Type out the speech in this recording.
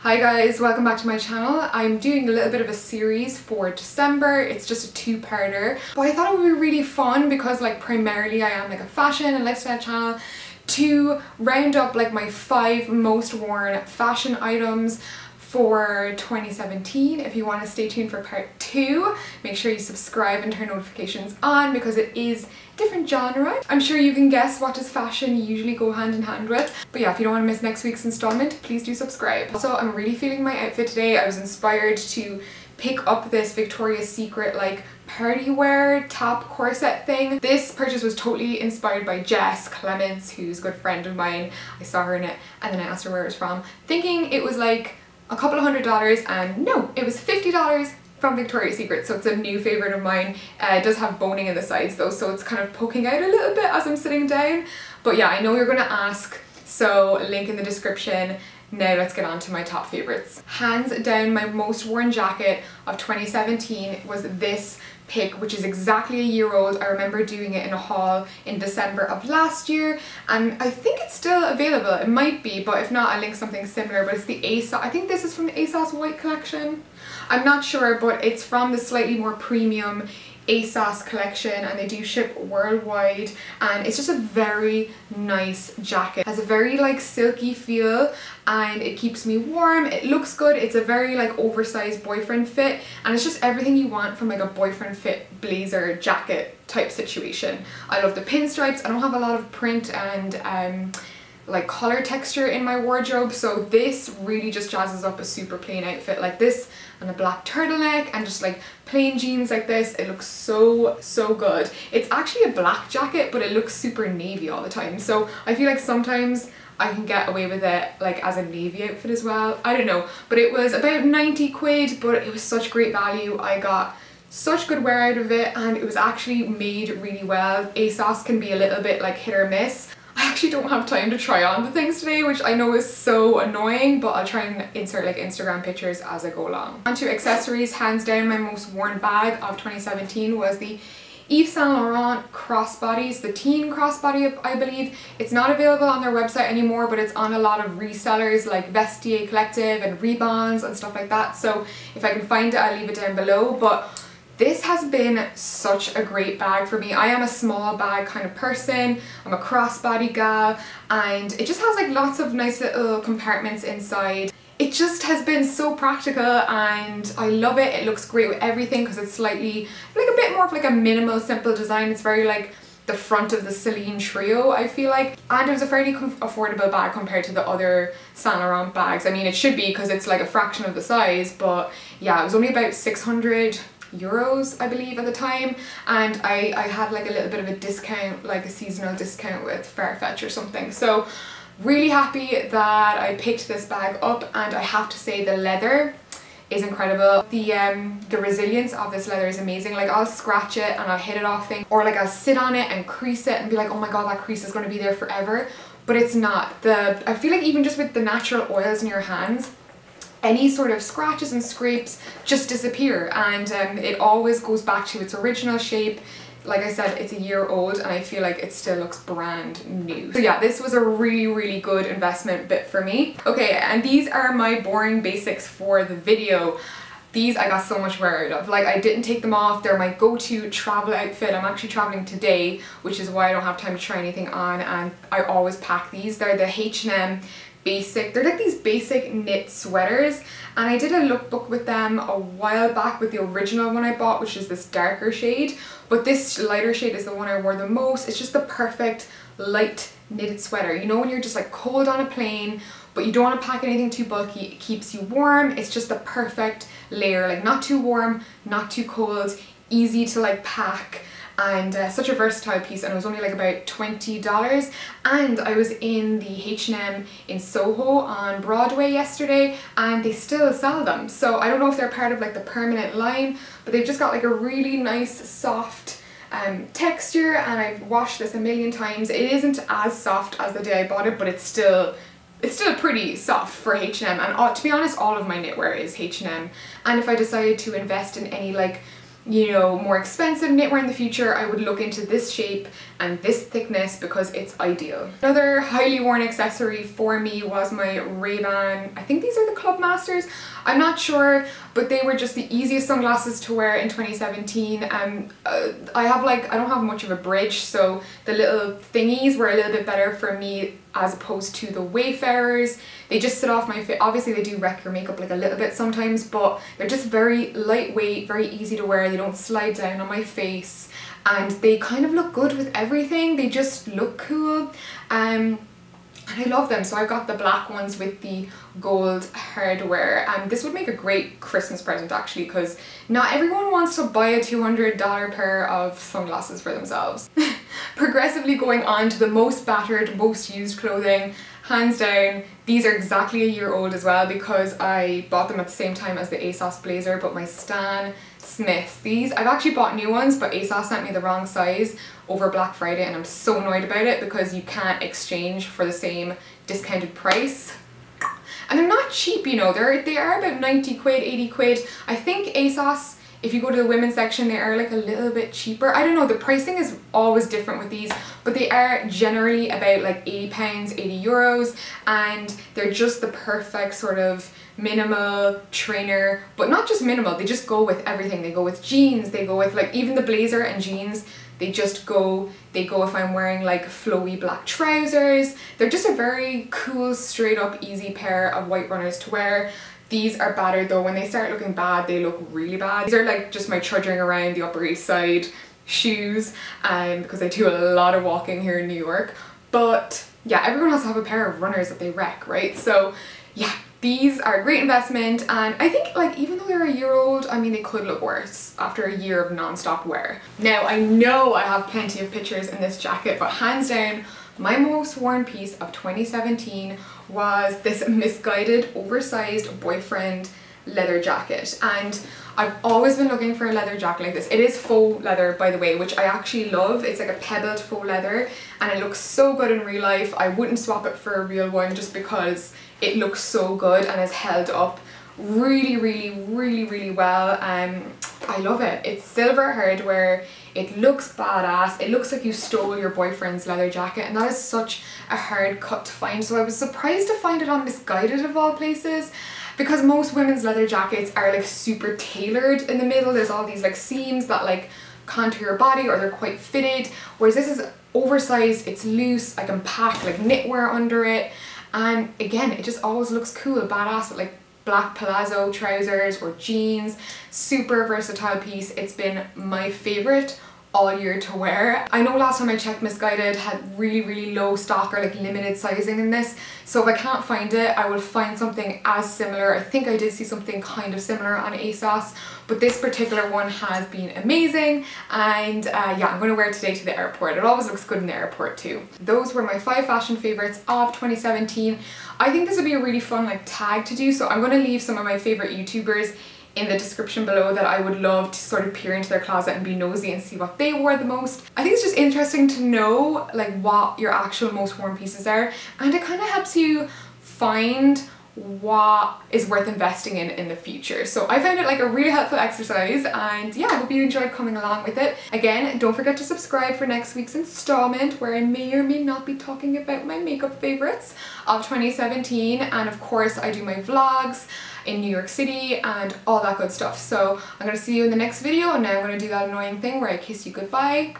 Hi guys, welcome back to my channel. I'm doing a little bit of a series for December. It's just a two-parter, but I thought it would be really fun because like primarily I am like a fashion and lifestyle channel, to round up like my 5 most worn fashion items for 2017. If you want to stay tuned for part 2, make sure you subscribe and turn notifications on because it is different genre. I'm sure you can guess what does fashion usually go hand in hand with. But yeah, if you don't want to miss next week's installment, please do subscribe. Also, I'm really feeling my outfit today. I was inspired to pick up this Victoria's Secret like party wear top corset thing. This purchase was totally inspired by Jess Clements, who's a good friend of mine. I saw her in it and then I asked her where it was from, thinking it was like a couple of $100s, and no, it was $50 from Victoria's Secret, so it's a new favourite of mine. It does have boning in the sides though, so it's kind of poking out a little bit as I'm sitting down. But yeah, I know you're gonna ask, so link in the description. Now let's get on to my top favourites. Hands down, my most worn jacket of 2017 was this pick, which is exactly a year old. I remember doing it in a haul in December of last year, and I think it's still available. It might be, but if not, I'll link something similar. But it's the ASOS, I think this is from the ASOS White collection. I'm not sure, but it's from the slightly more premium ASOS collection, and they do ship worldwide, and it's just a very nice jacket. It has a very like silky feel and it keeps me warm. It looks good. It's a very like oversized boyfriend fit, and it's just everything you want from like a boyfriend fit blazer jacket type situation. I love the pinstripes. I don't have a lot of print and like color texture in my wardrobe, so this really just jazzes up a super plain outfit like this and a black turtleneck and just like plain jeans like this. It looks so good. It's actually a black jacket, but it looks super navy all the time, so I feel like sometimes I can get away with it like as a navy outfit as well. I don't know, but it was about 90 quid, but it was such great value. I got such good wear out of it, and it was actually made really well. ASOS can be a little bit like hit or miss. I actually don't have time to try on the things today, which I know is so annoying, but I'll try and insert like Instagram pictures as I go along. On to accessories. Hands down, my most worn bag of 2017 was the Yves Saint Laurent crossbodies, the teen crossbody, I believe. It's not available on their website anymore, but it's on a lot of resellers like Vestiaire Collective and Rebonds and stuff like that. So if I can find it, I'll leave it down below. But this has been such a great bag for me. I am a small bag kind of person. I'm a crossbody gal, and it just has like lots of nice little compartments inside. It just has been so practical and I love it. It looks great with everything because it's slightly like a bit more of like a minimal simple design. It's very like the front of the Celine trio, I feel like, and it was a fairly affordable bag compared to the other Saint Laurent bags. I mean, it should be because it's like a fraction of the size, but yeah, it was only about 600 euros I believe at the time, and I had like a little bit of a discount, like a seasonal discount with Farfetch or something. So really happy that I picked this bag up, and I have to say the leather is incredible. The resilience of this leather is amazing. Like I'll scratch it and I'll hit it off things, or like I'll sit on it and crease it and be like, oh my god, that crease is going to be there forever, but it's not. I feel like even just with the natural oils in your hands, any sort of scratches and scrapes just disappear, and it always goes back to its original shape. Like I said, it's a year old and I feel like it still looks brand new. So yeah, this was a really good investment bit for me. Okay, and these are my boring basics for the video. These I got so much wear out of. Like I didn't take them off. They're my go-to travel outfit. I'm actually traveling today, which is why I don't have time to try anything on, and I always pack these. They're the H&M basic, they're like these basic knit sweaters, and I did a lookbook with them a while back with the original one I bought, which is this darker shade, but this lighter shade is the one I wore the most. It's just the perfect light knitted sweater, you know, when you're just like cold on a plane but you don't want to pack anything too bulky, it keeps you warm. It's just the perfect layer, like not too warm, not too cold, easy to like pack, and such a versatile piece. And it was only like about $20, and I was in the H&M in Soho on Broadway yesterday and they still sell them, so I don't know if they're part of like the permanent line, but they've just got like a really nice soft texture, and I've washed this a million times. It isn't as soft as the day I bought it, but it's still pretty soft for H&M, and to be honest, all of my knitwear is H&M. And if I decided to invest in any like you know, more expensive knitwear in the future, I would look into this shape and this thickness because it's ideal. Another highly worn accessory for me was my Ray-Ban, I think these are the Club Masters, I'm not sure, but they were just the easiest sunglasses to wear in 2017. I don't have much of a bridge, so the little thingies were a little bit better for me as opposed to the Wayfarers. They just sit off my face. Obviously they do wreck your makeup like a little bit sometimes, but they're just very lightweight, very easy to wear. They don't slide down on my face and they kind of look good with everything. They just look cool. And I love them. So I got the black ones with the gold hardware, and this would make a great Christmas present actually, because not everyone wants to buy a $200 pair of sunglasses for themselves. Progressively going on to the most battered, most used clothing, hands down, these are exactly a year old as well because I bought them at the same time as the ASOS blazer, but my Stan Smiths. These, I've actually bought new ones, but ASOS sent me the wrong size over Black Friday and I'm so annoyed about it because you can't exchange for the same discounted price. And they're not cheap, you know, they are about 90 quid, 80 quid. I think ASOS, if you go to the women's section, they are like a little bit cheaper. I don't know, the pricing is always different with these, but they are generally about like £80, 80 euros, and they're just the perfect sort of minimal trainer, but not just minimal, they just go with everything. They go with jeans, they go with like even the blazer and jeans, they go if I'm wearing like flowy black trousers. They're just a very cool, straight up, easy pair of white runners to wear. These are battered though. When they start looking bad, they look really bad. These are like just my trudging around the Upper East Side shoes, because I do a lot of walking here in New York. But yeah, everyone has to have a pair of runners that they wreck, right? So yeah, these are a great investment, and I think like even though they're a year old, I mean they could look worse after a year of non-stop wear. Now I know I have plenty of pictures in this jacket, but hands down my most worn piece of 2017 was this misguided, oversized boyfriend leather jacket, and I've always been looking for a leather jacket like this. It is faux leather, by the way, which I actually love. It's like a pebbled faux leather and it looks so good in real life. I wouldn't swap it for a real one just because it looks so good and is held up really well. I love it. It's silver hardware, it looks badass, it looks like you stole your boyfriend's leather jacket, and that is such a hard cut to find. So I was surprised to find it on Misguided of all places, because most women's leather jackets are like super tailored in the middle. There's all these like seams that like contour your body, or they're quite fitted, whereas this is oversized, it's loose, I can pack like knitwear under it, and again it just always looks cool, badass with like black palazzo trousers or jeans. Super versatile piece. It's been my favorite all year to wear. I know last time I checked Misguided had really low stock or like limited sizing in this, so if I can't find it I will find something as similar. I think I did see something kind of similar on ASOS, but this particular one has been amazing, and yeah, I'm going to wear it today to the airport. It always looks good in the airport too. Those were my 5 fashion favorites of 2017. I think this would be a really fun like tag to do, so I'm going to leave some of my favorite YouTubers in the description below that I would love to sort of peer into their closet and be nosy and see what they wore the most. I think it's just interesting to know like what your actual most worn pieces are, and it kind of helps you find what is worth investing in the future. So I found it like a really helpful exercise, and yeah, I hope you enjoyed coming along with it. Again, don't forget to subscribe for next week's installment where I may or may not be talking about my makeup favorites of 2017, and of course I do my vlogs in New York City and all that good stuff. So I'm gonna see you in the next video, and now I'm gonna do that annoying thing where I kiss you goodbye.